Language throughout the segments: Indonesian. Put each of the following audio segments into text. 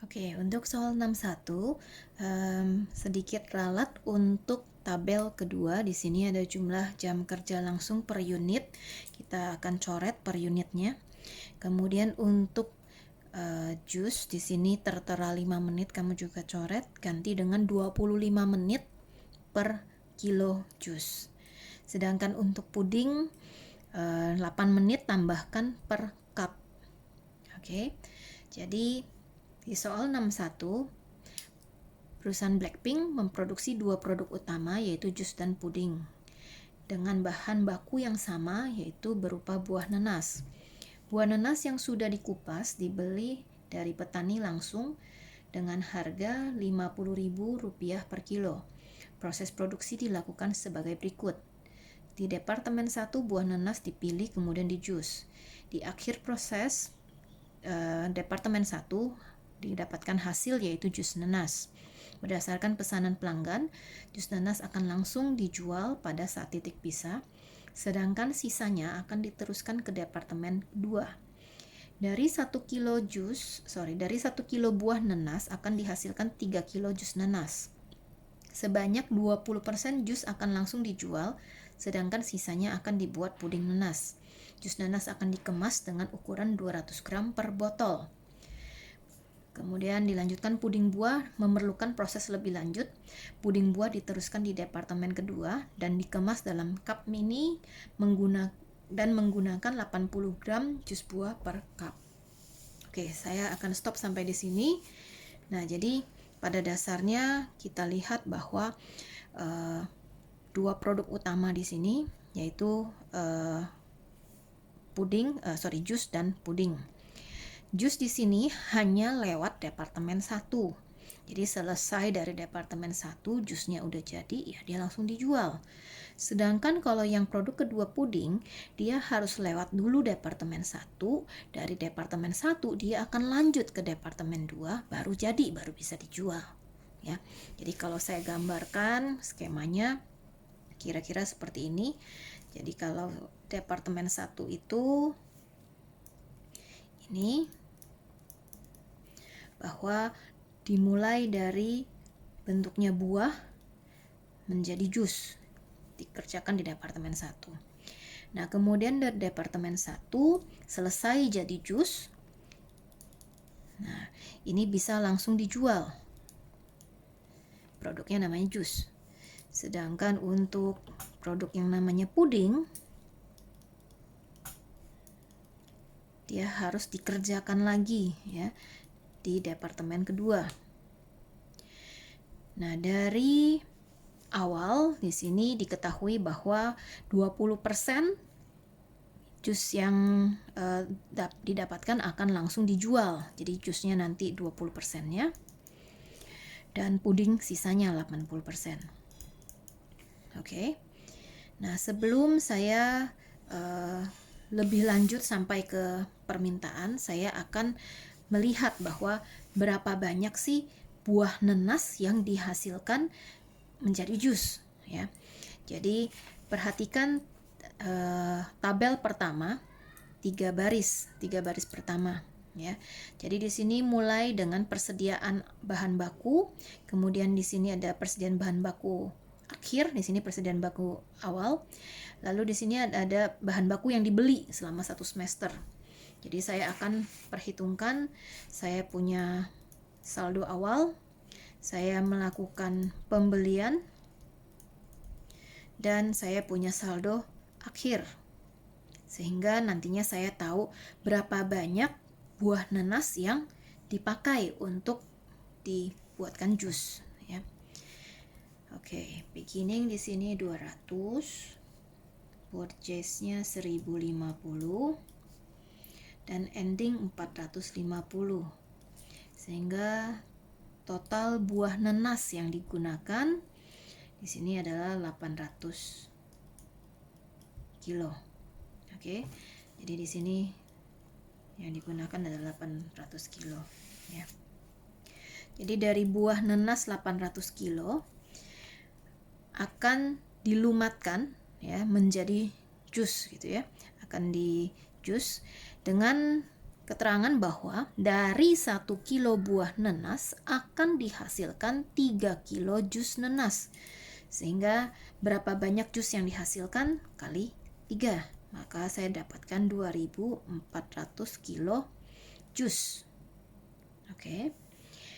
Oke, untuk soal 61, sedikit ralat untuk tabel kedua. Di sini ada jumlah jam kerja langsung per unit. Kita akan coret per unitnya. Kemudian untuk jus di sini tertera 5 menit, kamu juga coret, ganti dengan 25 menit per kilo jus. Sedangkan untuk puding 8 menit tambahkan per cup. Oke. Jadi di soal 61, perusahaan Blackpink memproduksi dua produk utama, yaitu jus dan puding, dengan bahan baku yang sama, yaitu berupa buah nanas. Buah nanas yang sudah dikupas dibeli dari petani langsung dengan harga Rp50.000 per kilo. Proses produksi dilakukan sebagai berikut. Di Departemen 1, buah nanas dipilih kemudian dijus. Di akhir proses, Departemen 1 didapatkan hasil yaitu jus nanas. Berdasarkan pesanan pelanggan, jus nanas akan langsung dijual pada saat titik pisah, sedangkan sisanya akan diteruskan ke Departemen 2. Dari 1 kilo buah nanas akan dihasilkan 3 kilo jus nanas. Sebanyak 20% jus akan langsung dijual, sedangkan sisanya akan dibuat puding nanas. Jus nanas akan dikemas dengan ukuran 200 gram per botol. Kemudian dilanjutkan puding buah memerlukan proses lebih lanjut. Puding buah diteruskan di departemen kedua dan dikemas dalam cup mini menggunakan 80 gram jus buah per cup. Oke, saya akan stop sampai di sini. Nah, jadi pada dasarnya kita lihat bahwa dua produk utama di sini yaitu jus dan puding. Jus di sini hanya lewat Departemen 1. Jadi selesai dari Departemen 1, jusnya udah jadi, ya dia langsung dijual. Sedangkan kalau yang produk kedua puding, dia harus lewat dulu Departemen 1. Dari Departemen 1 dia akan lanjut ke Departemen 2, baru jadi, baru bisa dijual. Ya. Jadi kalau saya gambarkan skemanya kira-kira seperti ini. Jadi kalau Departemen 1 itu ini, bahwa dimulai dari bentuknya buah menjadi jus, dikerjakan di Departemen 1. Nah, kemudian dari Departemen 1 selesai jadi jus. Nah, ini bisa langsung dijual. Produknya namanya jus. Sedangkan untuk produk yang namanya puding, dia harus dikerjakan lagi ya di departemen kedua. Nah, dari awal di sini diketahui bahwa 20% jus yang didapatkan akan langsung dijual. Jadi jusnya nanti 20%-nya dan puding sisanya 80%. Oke. Nah, sebelum saya lebih lanjut sampai ke permintaan, saya akan melihat bahwa berapa banyak sih buah nanas yang dihasilkan menjadi jus ya. Jadi perhatikan tabel pertama, 3 baris pertama ya. Jadi di sini mulai dengan persediaan bahan baku, kemudian di sini ada persediaan bahan baku akhir, di sini persediaan baku awal. Lalu di sini ada bahan baku yang dibeli selama 1 semester. Jadi saya akan perhitungkan, saya punya saldo awal, saya melakukan pembelian, dan saya punya saldo akhir. Sehingga nantinya saya tahu berapa banyak buah nanas yang dipakai untuk dibuatkan jus ya. Oke, beginning di sini 200, purchase-nya 1050 dan ending 450. Sehingga total buah nanas yang digunakan di sini adalah 800 kilo. Oke. Jadi di sini yang digunakan adalah 800 kilo ya. Jadi dari buah nanas 800 kilo akan dilumatkan ya menjadi jus gitu ya. Akan di jus dengan keterangan bahwa dari 1 kilo buah nenas akan dihasilkan 3 kilo jus nenas. Sehingga berapa banyak jus yang dihasilkan kali 3. Maka saya dapatkan 2400 kilo jus. Oke.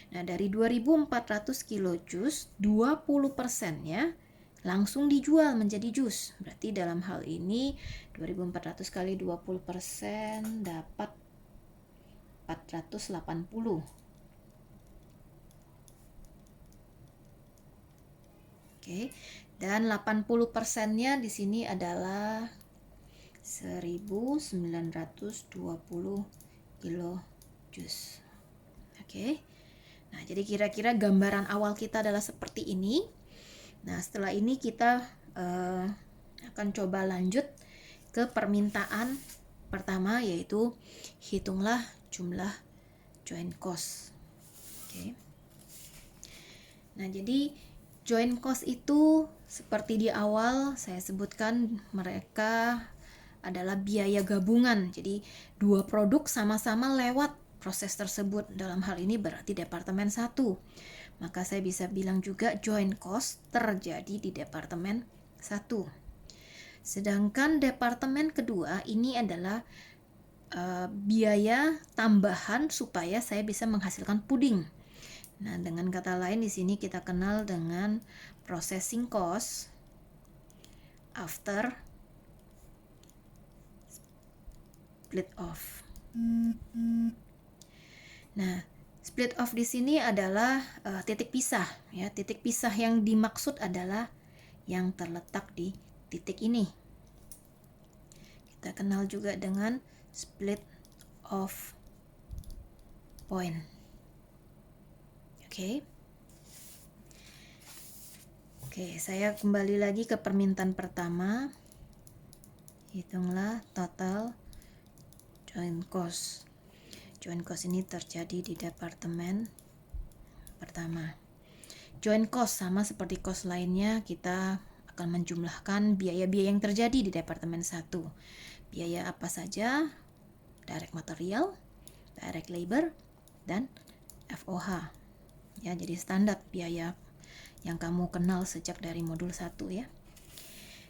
Nah, dari 2400 kilo jus, 20%-nya langsung dijual menjadi jus. Berarti dalam hal ini 2400 kali 20% dapat 480. Oke. Dan 80%-nya di sini adalah 1920 kilo jus. Oke. Nah, jadi kira-kira gambaran awal kita adalah seperti ini. Nah, setelah ini kita akan coba lanjut ke permintaan pertama, yaitu hitunglah jumlah joint cost. Oke. Nah, jadi joint cost itu seperti di awal saya sebutkan, mereka adalah biaya gabungan. Jadi dua produk sama-sama lewat proses tersebut. Dalam hal ini berarti departemen 1. Maka saya bisa bilang juga joint cost terjadi di departemen 1. Sedangkan departemen kedua ini adalah biaya tambahan supaya saya bisa menghasilkan puding. Nah, dengan kata lain di sini kita kenal dengan processing cost after split off. Nah, split off di sini adalah titik pisah, ya. Titik pisah yang dimaksud adalah yang terletak di titik ini. Kita kenal juga dengan split off point. Oke. Oke, saya kembali lagi ke permintaan pertama. Hitunglah total joint cost. Joint cost ini terjadi di departemen pertama. Joint cost sama seperti cost lainnya, kita akan menjumlahkan biaya-biaya yang terjadi di departemen 1. Biaya apa saja? Direct material, direct labor, dan FOH. Ya, jadi standar biaya yang kamu kenal sejak dari modul 1 ya.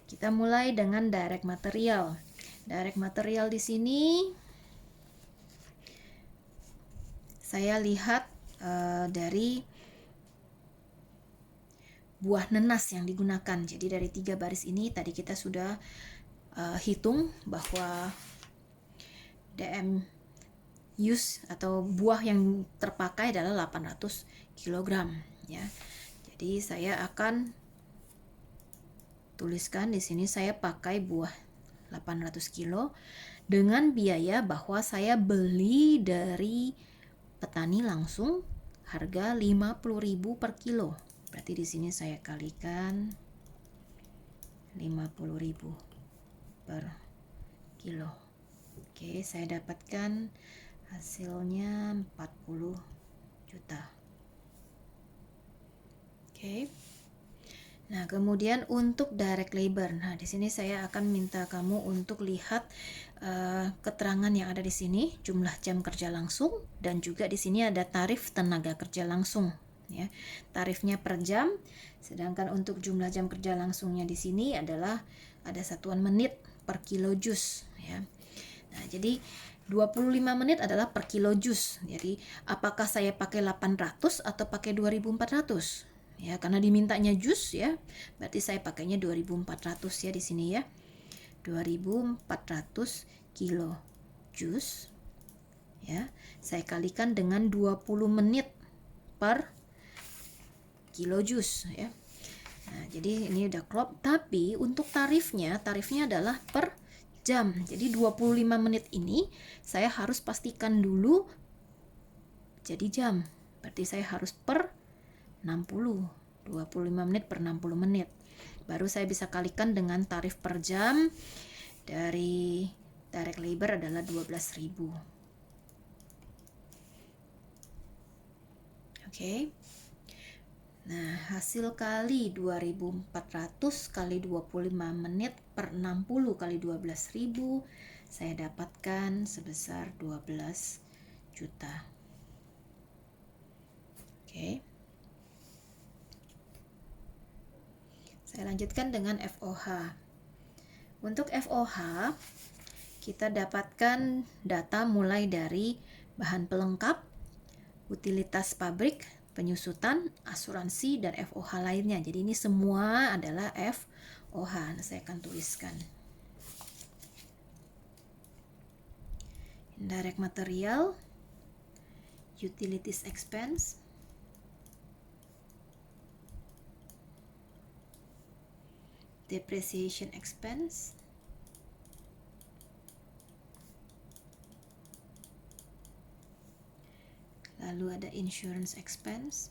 Kita mulai dengan direct material. Direct material di sini saya lihat dari buah nenas yang digunakan. Jadi dari 3 baris ini tadi kita sudah hitung bahwa DM use atau buah yang terpakai adalah 800 kg ya. Jadi saya akan tuliskan di sini saya pakai buah 800 kilo dengan biaya bahwa saya beli dari petani langsung harga 50.000 per kilo. Berarti di sini saya kalikan 50.000 per kilo. Oke, saya dapatkan hasilnya 40 juta. Oke. Nah, kemudian untuk direct labor. Nah, di sini saya akan minta kamu untuk lihat keterangan yang ada di sini, jumlah jam kerja langsung, dan juga di sini ada tarif tenaga kerja langsung. Ya, tarifnya per jam. Sedangkan untuk jumlah jam kerja langsungnya di sini adalah ada satuan menit per kilo jus. Ya. Nah, jadi 25 menit adalah per kilo jus. Jadi, apakah saya pakai 800 atau pakai 2400? Ya, karena dimintanya jus ya. Berarti saya pakainya 2400 ya di sini ya. 2400 kilo jus. Ya, saya kalikan dengan 20 menit per kilo jus ya. Nah, jadi ini udah klop, tapi untuk tarifnya adalah per jam. Jadi 25 menit ini saya harus pastikan dulu jadi jam. Berarti saya harus per 60. 25 menit per 60 menit. Baru saya bisa kalikan dengan tarif per jam dari direct labor adalah 12.000. Oke. Nah, hasil kali 2400 kali 25 menit per 60 kali 12.000 saya dapatkan sebesar 12 juta. Oke. Saya lanjutkan dengan FOH. Untuk FOH, kita dapatkan data mulai dari bahan pelengkap, utilitas pabrik, penyusutan, asuransi, dan FOH lainnya. Jadi ini semua adalah FOH. Nah, saya akan tuliskan. Indirect material, utilities expense, depreciation expense, lalu ada insurance expense,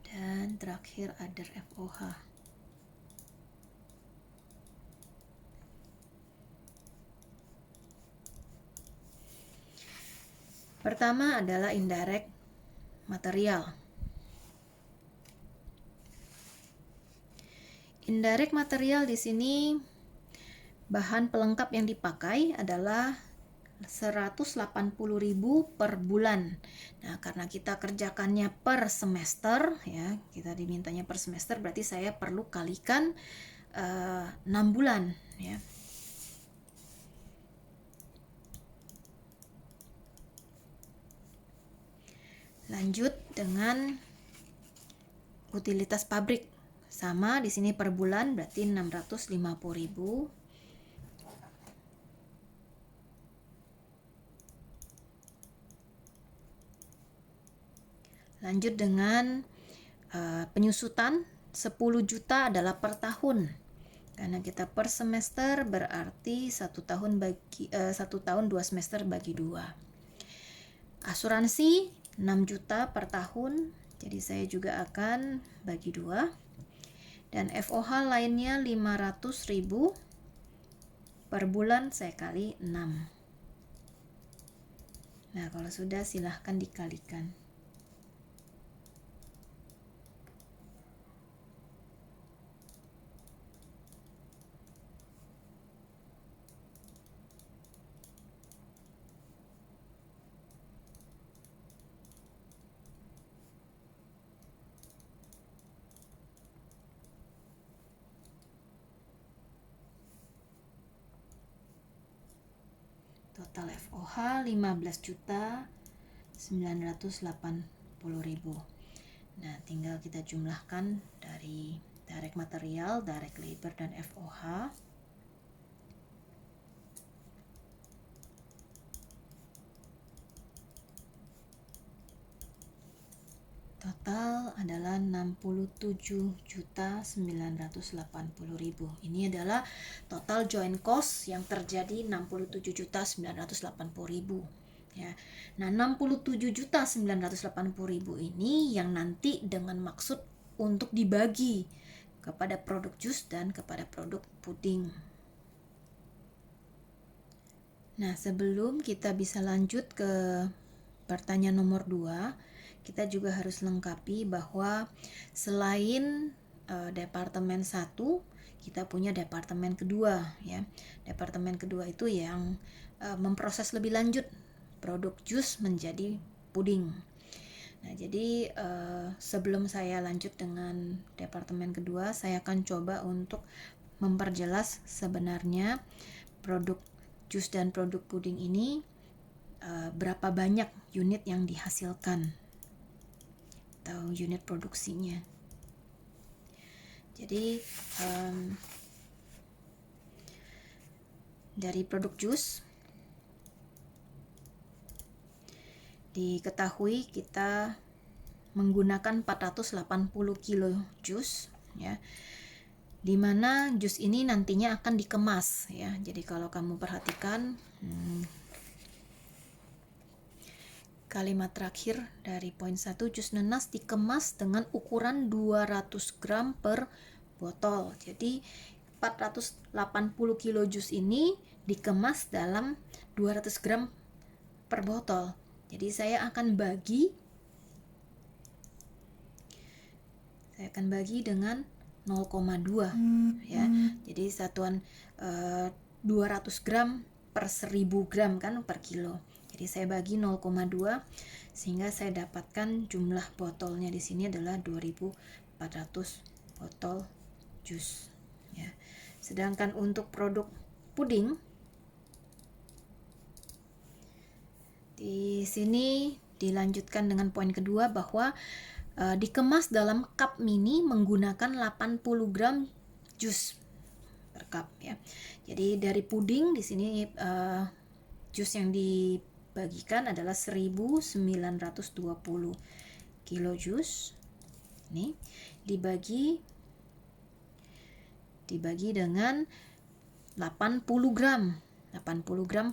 dan terakhir other FOH. Pertama adalah indirect material. Indirect material di sini bahan pelengkap yang dipakai adalah 180.000 per bulan. Nah, karena kita kerjakannya per semester ya, kita dimintanya per semester, berarti saya perlu kalikan 6 bulan ya. Lanjut dengan utilitas pabrik. Sama di sini per bulan berarti 650.000. Lanjut dengan penyusutan, 10 juta adalah per tahun. Karena kita per semester berarti 1 tahun 2 semester bagi 2. Asuransi 6 juta per tahun. Jadi saya juga akan bagi 2. Dan FOH lainnya 500.000 per bulan, saya kali 6. Nah, kalau sudah silahkan dikalikan. Total FOH 15.980.000. Nah, tinggal kita jumlahkan dari direct material, direct labor, dan FOH. Total adalah 67.980.000. Ini adalah total joint cost yang terjadi 67.980.000 ya. Nah, 67.980.000 ini yang nanti dengan maksud untuk dibagi kepada produk jus dan kepada produk puding. Nah, sebelum kita bisa lanjut ke pertanyaan nomor 2, kita juga harus lengkapi bahwa selain departemen 1, kita punya departemen kedua ya. Departemen kedua itu yang memproses lebih lanjut produk jus menjadi puding. Nah, jadi sebelum saya lanjut dengan departemen kedua, saya akan coba untuk memperjelas sebenarnya produk jus dan produk puding ini berapa banyak unit yang dihasilkan atau unit produksinya. Jadi dari produk jus diketahui kita menggunakan 480 kilo jus ya, dimana jus ini nantinya akan dikemas ya. Jadi kalau kamu perhatikan kalimat terakhir dari poin 1, jus nanas dikemas dengan ukuran 200 gram per botol. Jadi 480 kilo jus ini dikemas dalam 200 gram per botol. Jadi saya akan bagi dengan 0,2 ya. Jadi satuan 200 gram per 1000 gram kan per kilo. Jadi saya bagi 0,2 sehingga saya dapatkan jumlah botolnya di sini adalah 2400 botol jus ya. Sedangkan untuk produk puding di sini dilanjutkan dengan poin kedua bahwa dikemas dalam cup mini menggunakan 80 gram jus per cup ya. Jadi dari puding di sini jus yang dibagikan adalah 1920 kilo jus. Ini dibagi dengan 80 gram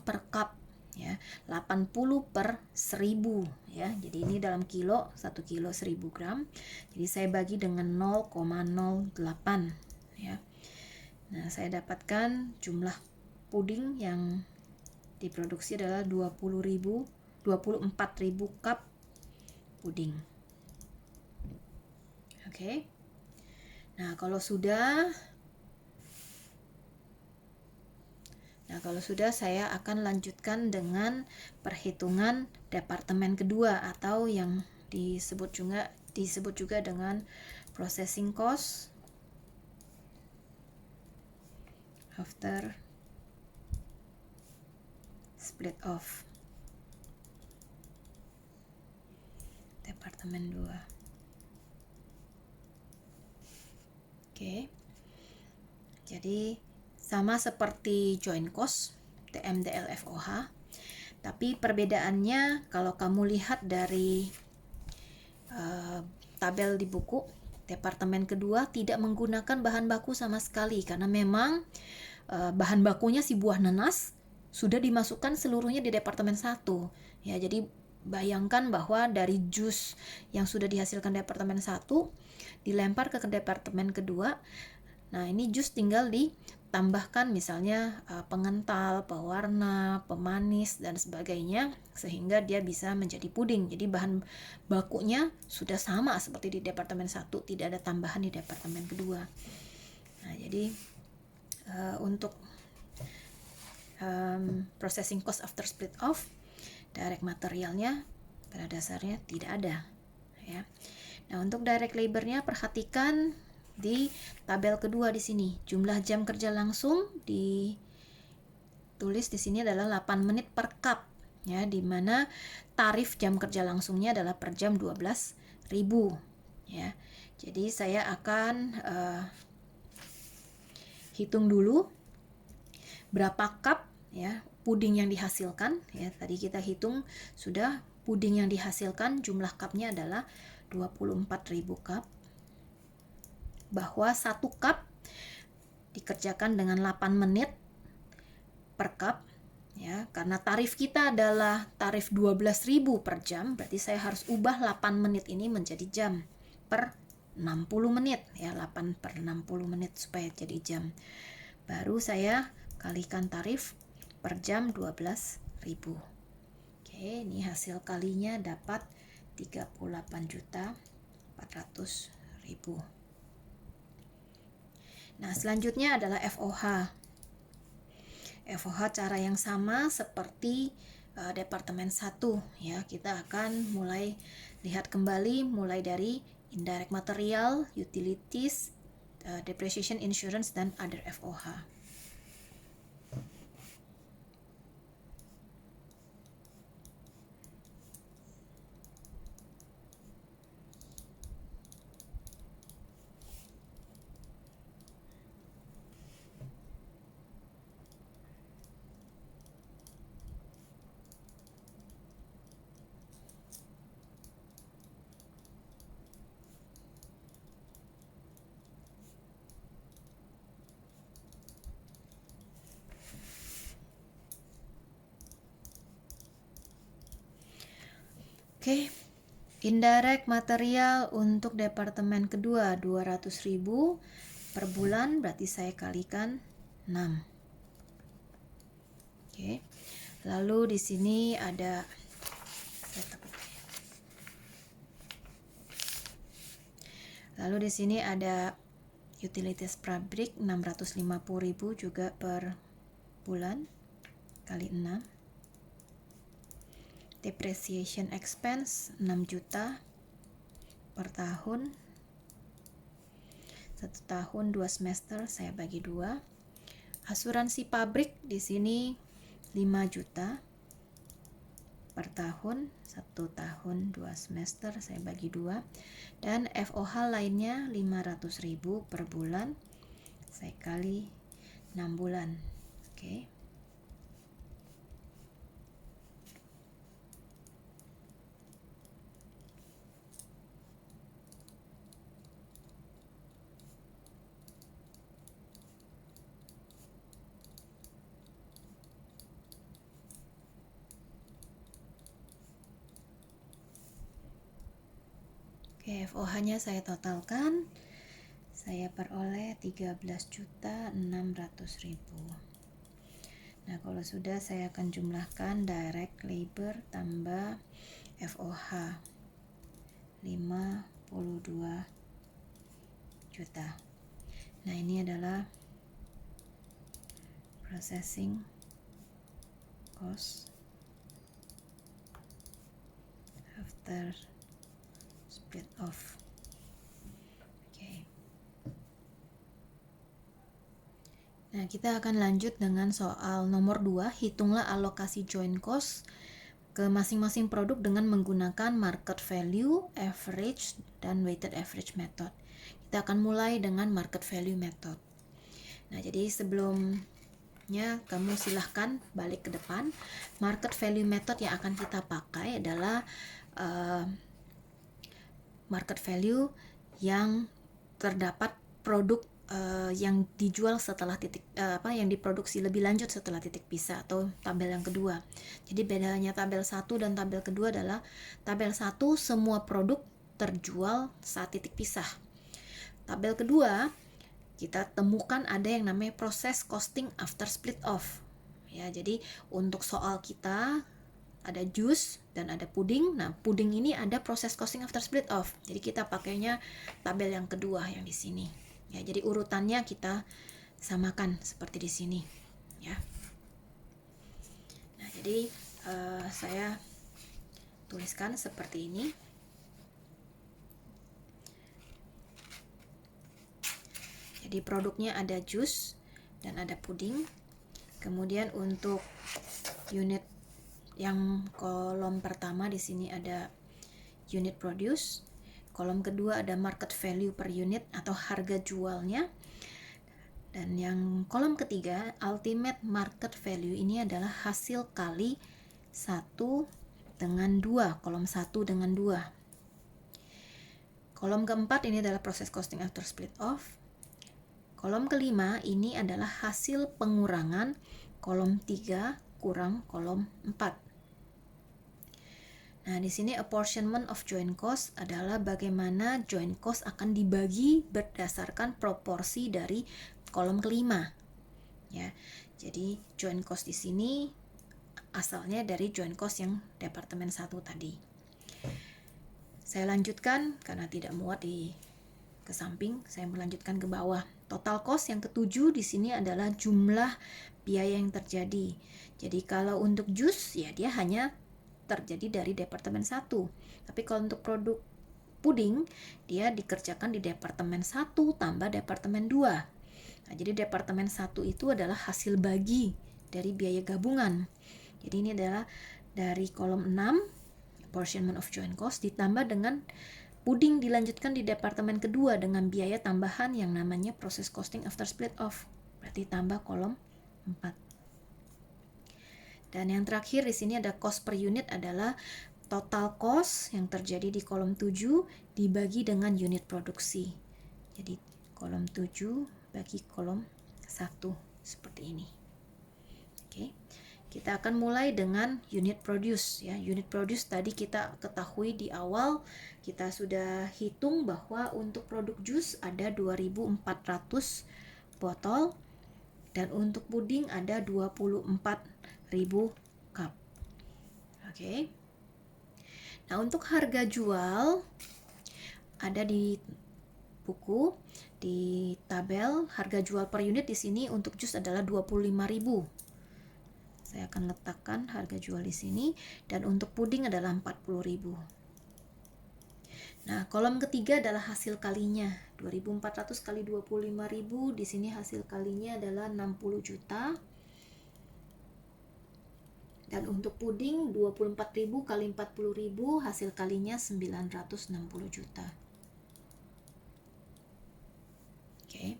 per cup ya, 80 per 1000 ya. Jadi ini dalam kilo, 1 kilo 1000 gram. Jadi saya bagi dengan 0,08 ya. Nah, saya dapatkan jumlah puding yang diproduksi adalah 24.000 cup puding. Oke. Nah, kalau sudah saya akan lanjutkan dengan perhitungan departemen kedua atau yang disebut juga dengan processing cost after split off. Departemen 2. Oke. Jadi sama seperti joint cost TMDL-FOH, tapi perbedaannya kalau kamu lihat dari tabel di buku, departemen kedua tidak menggunakan bahan baku sama sekali karena memang bahan bakunya si buah nanas sudah dimasukkan seluruhnya di departemen 1 ya. Jadi bayangkan bahwa dari jus yang sudah dihasilkan departemen 1 dilempar ke departemen kedua. Nah, ini jus tinggal ditambahkan misalnya pengental, pewarna, pemanis dan sebagainya sehingga dia bisa menjadi puding. Jadi bahan bakunya sudah sama seperti di departemen 1, tidak ada tambahan di departemen kedua. Nah, jadi untuk processing cost after split off, direct materialnya pada dasarnya tidak ada ya. Nah, untuk direct labor-nya perhatikan di tabel kedua di sini. Jumlah jam kerja langsung ditulis di sini adalah 8 menit per cup ya, di mana tarif jam kerja langsungnya adalah per jam 12.000 ya. Jadi saya akan hitung dulu berapa cup ya puding yang dihasilkan ya. Tadi kita hitung sudah puding yang dihasilkan jumlah cupnya adalah 24.000 cup, bahwa 1 cup dikerjakan dengan 8 menit per cup ya. Karena tarif kita adalah tarif 12.000 per jam, berarti saya harus ubah 8 menit ini menjadi jam per 60 menit ya, 8 per 60 menit supaya jadi jam. Baru saya kalikan tarif per jam 12.000. Oke, ini hasil kalinya dapat 38.400.000. Nah, selanjutnya adalah FOH. FOH cara yang sama seperti departemen 1 ya. Kita akan mulai lihat kembali mulai dari indirect material, utilities, depreciation, insurance, dan other FOH. Oke, indirect material untuk departemen kedua 200.000 per bulan, berarti saya kalikan 6. Oke. Lalu di sini ada Utilities pabrik 650.000 juga per bulan kali 6. Depreciation expense 6 juta per tahun. 1 tahun 2 semester saya bagi 2. Asuransi pabrik di sini 5 juta per tahun, 1 tahun 2 semester saya bagi 2. Dan FOH lainnya 500.000 per bulan saya kali 6 bulan. Oke. Oke, FOH-nya saya totalkan. Saya peroleh 13.600.000. Nah, kalau sudah saya akan jumlahkan direct labor tambah FOH 52 juta. Nah, ini adalah processing cost after split off. Oke. Nah, kita akan lanjut dengan soal nomor 2. Hitunglah alokasi joint cost ke masing-masing produk dengan menggunakan market value, average, dan weighted average method. Kita akan mulai dengan market value method. Nah, jadi sebelumnya kamu silahkan balik ke depan. Market value method yang akan kita pakai adalah market value yang terdapat produk yang dijual setelah yang diproduksi lebih lanjut setelah titik pisah atau tabel yang kedua. Jadi bedanya tabel 1 dan tabel kedua adalah tabel 1 semua produk terjual saat titik pisah. Tabel kedua kita temukan ada yang namanya proses costing after split off. Ya, jadi untuk soal kita ada jus dan ada puding. Nah, puding ini ada proses costing after split off. Jadi kita pakainya tabel yang kedua yang di sini. Ya, jadi urutannya kita samakan seperti di sini. Ya. Nah, jadi saya tuliskan seperti ini. Jadi produknya ada jus dan ada puding. Kemudian untuk unit yang kolom pertama di sini ada unit produce, kolom kedua ada market value per unit atau harga jualnya, dan yang kolom ketiga ultimate market value ini adalah hasil kali 1 dengan 2, kolom 1 dengan 2. Kolom keempat ini adalah proses costing after split off. Kolom kelima ini adalah hasil pengurangan kolom 3 kurang kolom 4. Nah, di sini apportionment of joint cost adalah bagaimana joint cost akan dibagi berdasarkan proporsi dari kolom kelima. Ya. Jadi joint cost di sini asalnya dari joint cost yang departemen 1 tadi. Saya lanjutkan karena tidak muat ke samping, saya melanjutkan ke bawah. Total cost yang ketujuh di sini adalah jumlah biaya yang terjadi. Jadi kalau untuk jus ya dia hanya terjadi dari departemen 1. Tapi kalau untuk produk puding dia dikerjakan di departemen 1 tambah departemen 2. Nah, jadi departemen 1 itu adalah hasil bagi dari biaya gabungan. Jadi ini adalah dari kolom 6 apportionment of joint cost ditambah dengan puding dilanjutkan di departemen kedua dengan biaya tambahan yang namanya proses costing after split off. Berarti tambah kolom 4. Dan yang terakhir di sini ada cost per unit adalah total cost yang terjadi di kolom 7 dibagi dengan unit produksi. Jadi kolom 7 bagi kolom 1 seperti ini. Oke. Kita akan mulai dengan unit produce ya. Unit produce tadi kita ketahui di awal kita sudah hitung bahwa untuk produk jus ada 2.400 botol dan untuk puding ada 24.000 cup. Oke. Nah, untuk harga jual ada di buku Di tabel harga jual per unit di sini untuk jus adalah 25.000. Saya akan letakkan harga jual di sini, dan untuk puding adalah 40.000. Nah, kolom ketiga adalah hasil kalinya. 2.400 kali 25.000, di sini hasil kalinya adalah 60 juta. Dan untuk puding 24.000 kali 40.000, hasil kalinya 960 juta. Oke.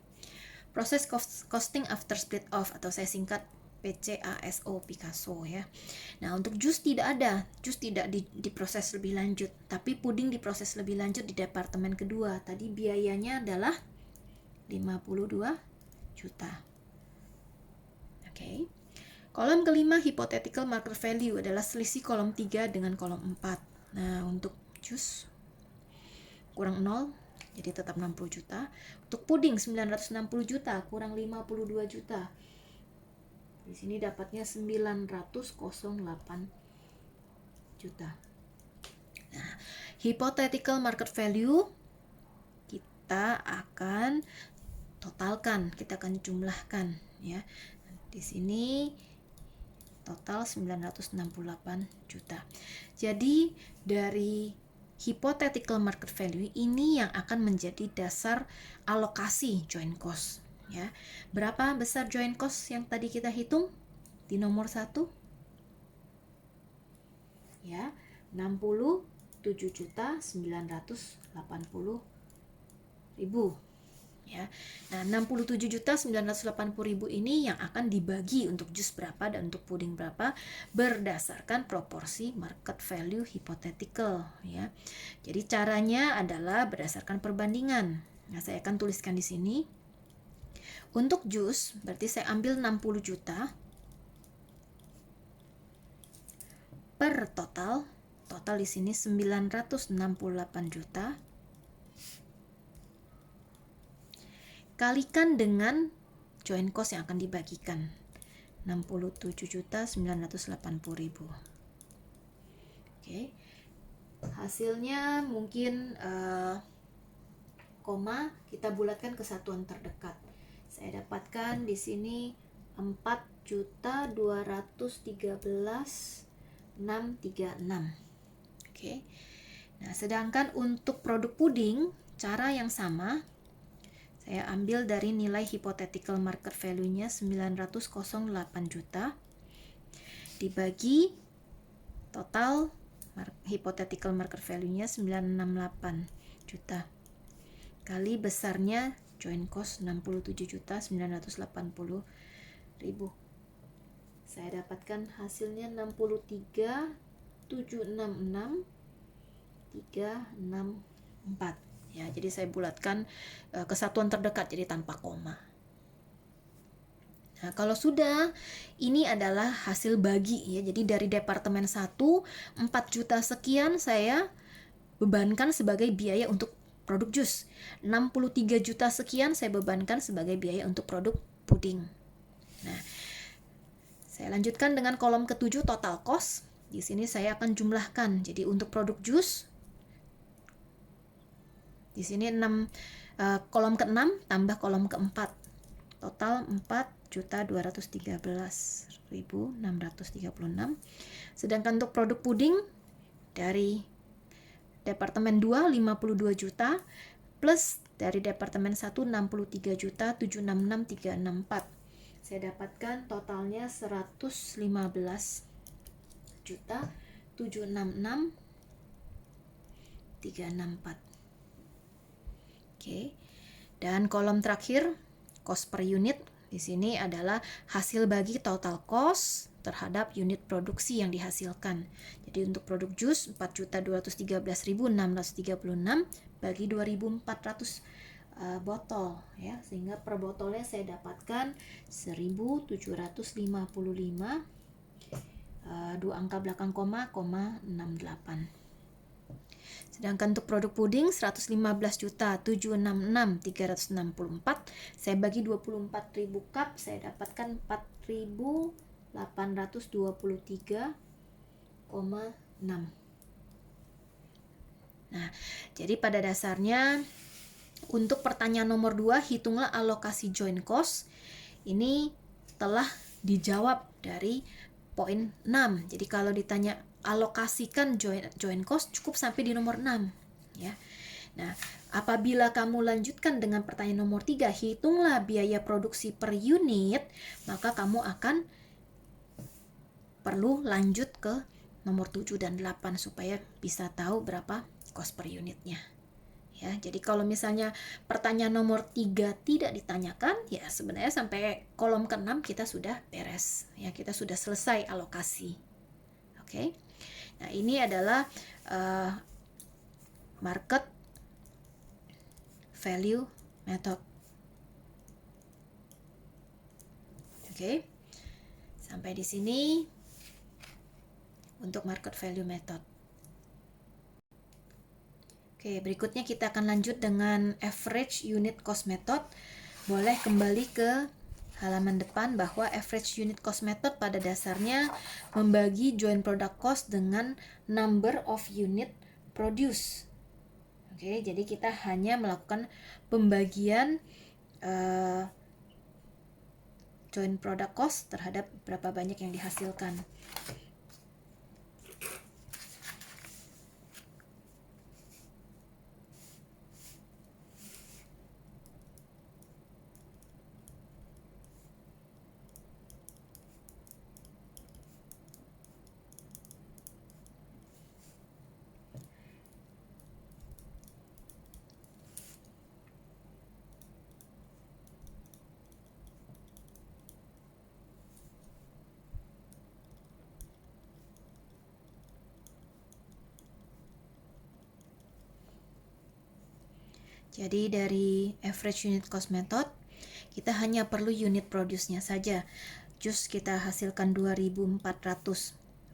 Proses costing after split off, atau saya singkat PCASO, Picasso ya. Nah, untuk jus tidak ada. Jus tidak diproses lebih lanjut, tapi puding diproses lebih lanjut di departemen kedua. Tadi biayanya adalah 52 juta. Oke. Kolom kelima, hypothetical market value, adalah selisih kolom 3 dengan kolom 4. Nah, untuk jus kurang 0, jadi tetap 60 juta. Untuk puding 960 juta, kurang 52 juta. Di sini dapatnya 908 juta. Nah, hypothetical market value kita akan totalkan, kita akan jumlahkan ya. Di sini total 968 juta. Jadi dari hypothetical market value ini yang akan menjadi dasar alokasi joint cost ya. Berapa besar joint cost yang tadi kita hitung di nomor 1? Ya, 67.980.000 ya. Nah, 67.980.000 ini yang akan dibagi untuk jus berapa dan untuk puding berapa berdasarkan proporsi market value hypothetical ya. Jadi caranya adalah berdasarkan perbandingan. Nah, saya akan tuliskan di sini. Untuk jus berarti saya ambil 60 juta per total di sini 968 juta kalikan dengan joint cost yang akan dibagikan 67.980.000. Oke. Hasilnya mungkin koma kita bulatkan ke satuan terdekat. Saya dapatkan di sini 4.213.636. Oke. Nah, sedangkan untuk produk puding cara yang sama. Saya ambil dari nilai hypothetical market value-nya 908 juta dibagi total hypothetical market value-nya 968 juta kali besarnya joint cost 67.980.000. Saya dapatkan hasilnya 63.766.364 ya. Jadi saya bulatkan kesatuan terdekat jadi tanpa koma. Nah, kalau sudah, ini adalah hasil bagi ya. Jadi dari departemen 1, 4 juta sekian saya bebankan sebagai biaya untuk produk jus. 63 juta sekian saya bebankan sebagai biaya untuk produk puding. Nah, saya lanjutkan dengan kolom ke-7 total cost. Di sini saya akan jumlahkan. Jadi untuk produk jus di sini kolom ke-6 tambah kolom ke-4. Total 4.213.636. Sedangkan untuk produk puding dari departemen 2 52 juta plus dari departemen 1 63.766.364. Saya dapatkan totalnya 115.766.364. Oke. Dan kolom terakhir cost per unit di sini adalah hasil bagi total cost terhadap unit produksi yang dihasilkan. Jadi untuk produk jus 4.213.636 bagi 2.400 botol ya, sehingga per botolnya saya dapatkan 1.755 2 angka belakang koma 68. Sedangkan untuk produk puding 115.766.364 saya bagi 24.000 cup, saya dapatkan 4.823,6. Nah, jadi pada dasarnya Untuk pertanyaan nomor 2, hitunglah alokasi joint cost. Ini telah dijawab dari poin 6. Jadi kalau ditanya alokasikan joint cost, cukup sampai di nomor 6 ya. Nah, apabila kamu lanjutkan dengan pertanyaan nomor 3, hitunglah biaya produksi per unit, maka kamu akan perlu lanjut ke nomor 7 dan 8 supaya bisa tahu berapa cost per unitnya. Ya, jadi kalau misalnya pertanyaan nomor 3 tidak ditanyakan, ya sebenarnya sampai kolom ke-6 kita sudah beres. Ya, kita sudah selesai alokasi. Oke. Nah, ini adalah market value method. Oke. Sampai di sini untuk market value method. Oke, berikutnya kita akan lanjut dengan average unit cost method. Boleh kembali ke halaman depan bahwa average unit cost method pada dasarnya membagi joint product cost dengan number of unit produced. Oke, jadi kita hanya melakukan pembagian joint product cost terhadap berapa banyak yang dihasilkan. Jadi dari average unit cost method, kita hanya perlu unit produce-nya saja. Jus kita hasilkan 2.400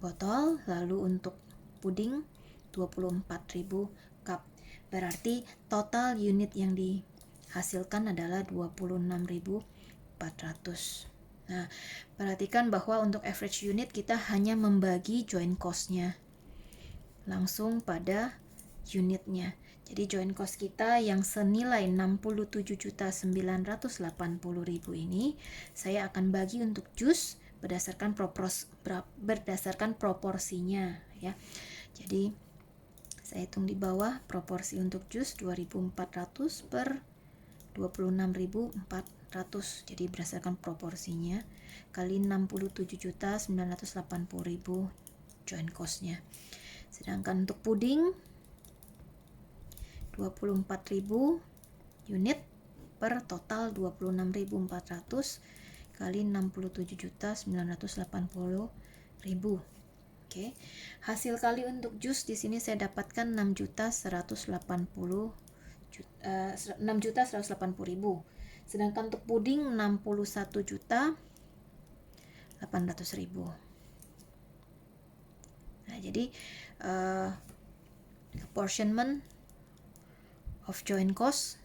botol, lalu untuk puding 24.000 cup. Berarti total unit yang dihasilkan adalah 26.400. Nah, perhatikan bahwa untuk average unit kita hanya membagi joint cost-nya langsung pada unitnya. Jadi joint cost kita yang senilai 67.980.000 ini saya akan bagi untuk jus berdasarkan proporsinya ya. Jadi saya hitung di bawah proporsi untuk jus 2.400 per 26.400. Jadi berdasarkan proporsinya kali 67.980.000 joint cost-nya. Sedangkan untuk puding 24.000 unit per total 26.400 kali 67.980.000. Oke. Hasil kali untuk jus di sini saya dapatkan 6.180.000. Sedangkan untuk puding 61.800.000. Nah, jadi apportionment of joint cost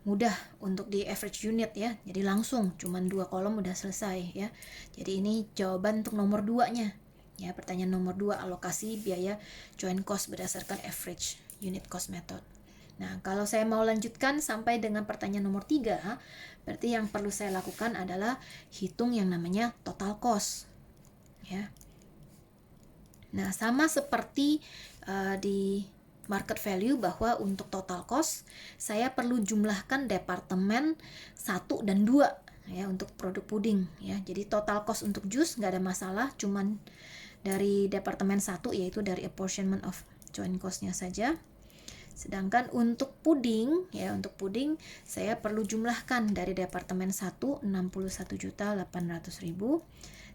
mudah untuk di average unit ya. Jadi langsung cuman 2 kolom udah selesai ya. Jadi ini jawaban untuk nomor 2-nya. Ya, pertanyaan nomor 2, alokasi biaya joint cost berdasarkan average unit cost method. Nah, kalau saya mau lanjutkan sampai dengan pertanyaan nomor 3, berarti yang perlu saya lakukan adalah hitung yang namanya total cost. Ya. Nah, sama seperti di market value bahwa untuk total cost saya perlu jumlahkan departemen 1 dan 2 ya untuk produk puding ya. Jadi total cost untuk jus nggak ada masalah, cuman dari departemen 1 yaitu dari apportionment of joint cost-nya saja. Sedangkan untuk puding ya, untuk puding saya perlu jumlahkan dari departemen 1 61.800.000.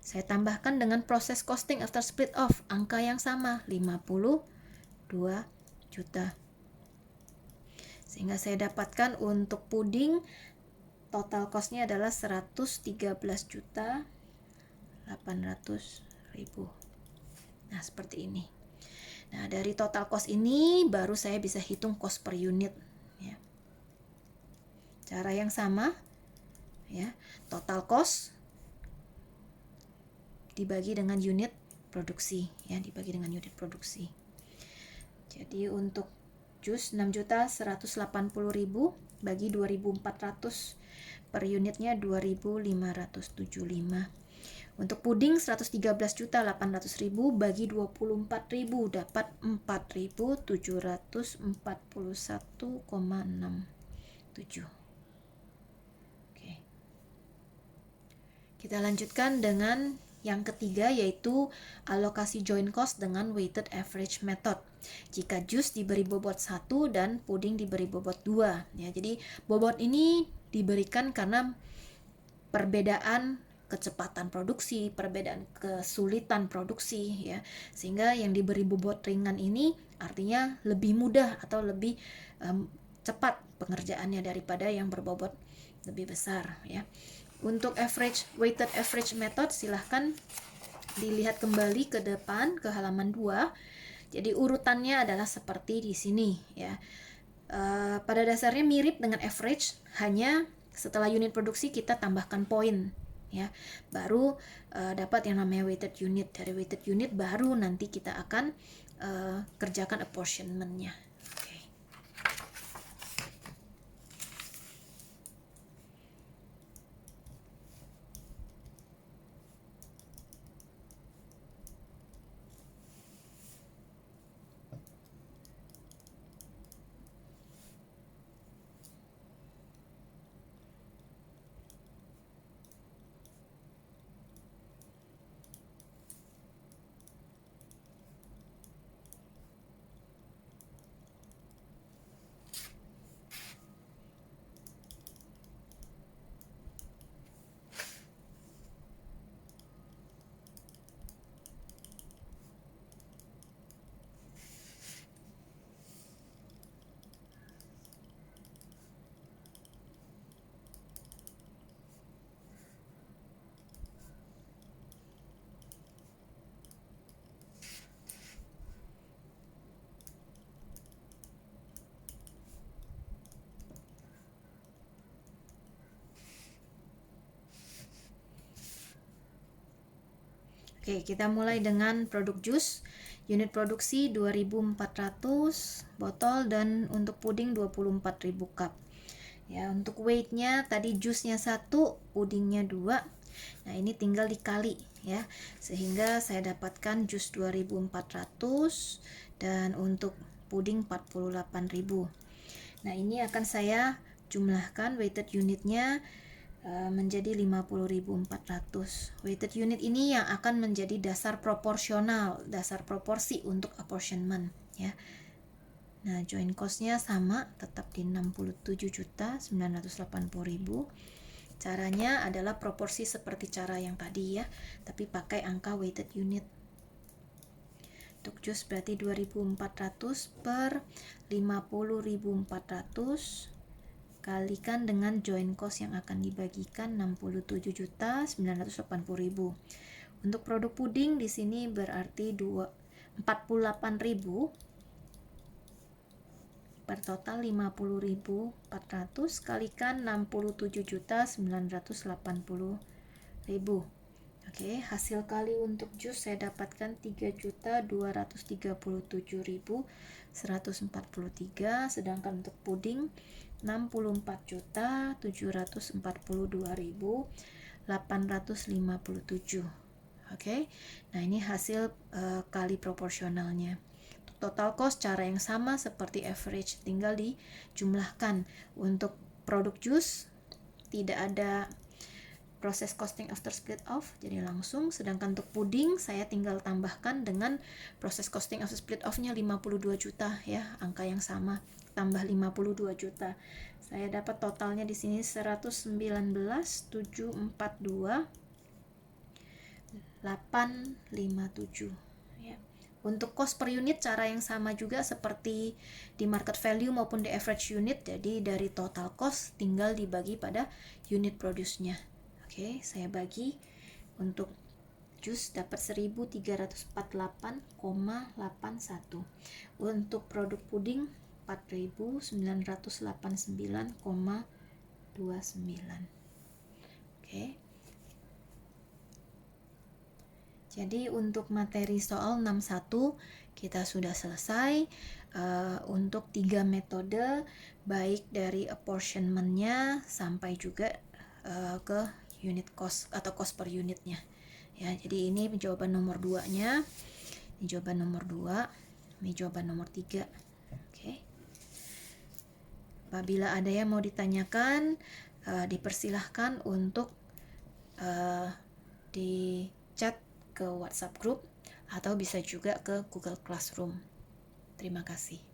Saya tambahkan dengan proses costing after split off, angka yang sama 52 juta. Sehingga saya dapatkan untuk puding total cost-nya adalah 113.800.000. Nah, seperti ini. Nah, dari total cost ini baru saya bisa hitung cost per unit ya. Cara yang sama ya, total cost dibagi dengan unit produksi ya, dibagi dengan unit produksi. Jadi untuk jus 6.180.000 bagi 2.400 per unitnya 2.575. Untuk puding 113.800.000 bagi 24.000 dapat 4.741,67. Oke. Kita lanjutkan dengan yang ketiga, yaitu alokasi joint cost dengan weighted average method. Jika jus diberi bobot 1 dan puding diberi bobot 2. Ya, jadi bobot ini diberikan karena perbedaan kecepatan produksi, perbedaan kesulitan produksi, ya. Sehingga yang diberi bobot ringan ini artinya lebih mudah atau lebih cepat pengerjaannya daripada yang berbobot lebih besar, ya. Untuk weighted average method, silahkan dilihat kembali ke depan ke halaman 2. Jadi urutannya adalah seperti di sini, ya. Pada dasarnya mirip dengan average, hanya setelah unit produksi kita tambahkan poin, ya. Baru dapat yang namanya weighted unit. Dari weighted unit baru nanti kita akan kerjakan apportionment-nya. Oke, kita mulai dengan produk jus. Unit produksi 2.400 botol dan untuk puding 24.000 cup. Ya, untuk weight-nya tadi jusnya 1, pudingnya 2. Nah, ini tinggal dikali, ya. Sehingga saya dapatkan jus 2.400 dan untuk puding 48.000. Nah, ini akan saya jumlahkan weighted unitnya menjadi 50.400. Weighted unit ini yang akan menjadi dasar proporsional, dasar proporsi untuk apportionment, ya. Nah, joint cost-nya sama, tetap di 67.980.000. Caranya adalah proporsi seperti cara yang tadi, ya, tapi pakai angka weighted unit. Untuk jus berarti 2.400 per 50.400 kalikan dengan joint cost yang akan dibagikan 67.980.000. Untuk produk puding di sini berarti 48.000 per total 50.400 kalikan 67.980.000. Oke, hasil kali untuk jus saya dapatkan 3.237.143, sedangkan untuk puding 64.742.857. Oke. Nah, ini hasil kali proporsionalnya. Total cost cara yang sama seperti average, tinggal dijumlahkan. Untuk produk jus tidak ada proses costing after split off, jadi langsung. Sedangkan untuk puding saya tinggal tambahkan dengan proses costing after split off-nya 52 juta, ya, angka yang sama, tambah 52 juta. Saya dapat totalnya di sini 119.742.857, ya. Untuk cost per unit cara yang sama juga seperti di market value maupun di average unit. Jadi dari total cost tinggal dibagi pada unit produce-nya. Oke, saya bagi. Untuk jus dapat 1.348,81. Untuk produk puding 4.989,29. Oke. Jadi untuk materi soal 61 kita sudah selesai. Untuk 3 metode, baik dari apportionment-nya sampai juga ke unit cost atau cost per unitnya. Ya, jadi ini jawaban nomor 2-nya, ini jawaban nomor 2, ini jawaban nomor 3. Oke. Apabila ada yang mau ditanyakan, dipersilahkan untuk di chat ke WhatsApp group atau bisa juga ke Google Classroom. Terima kasih.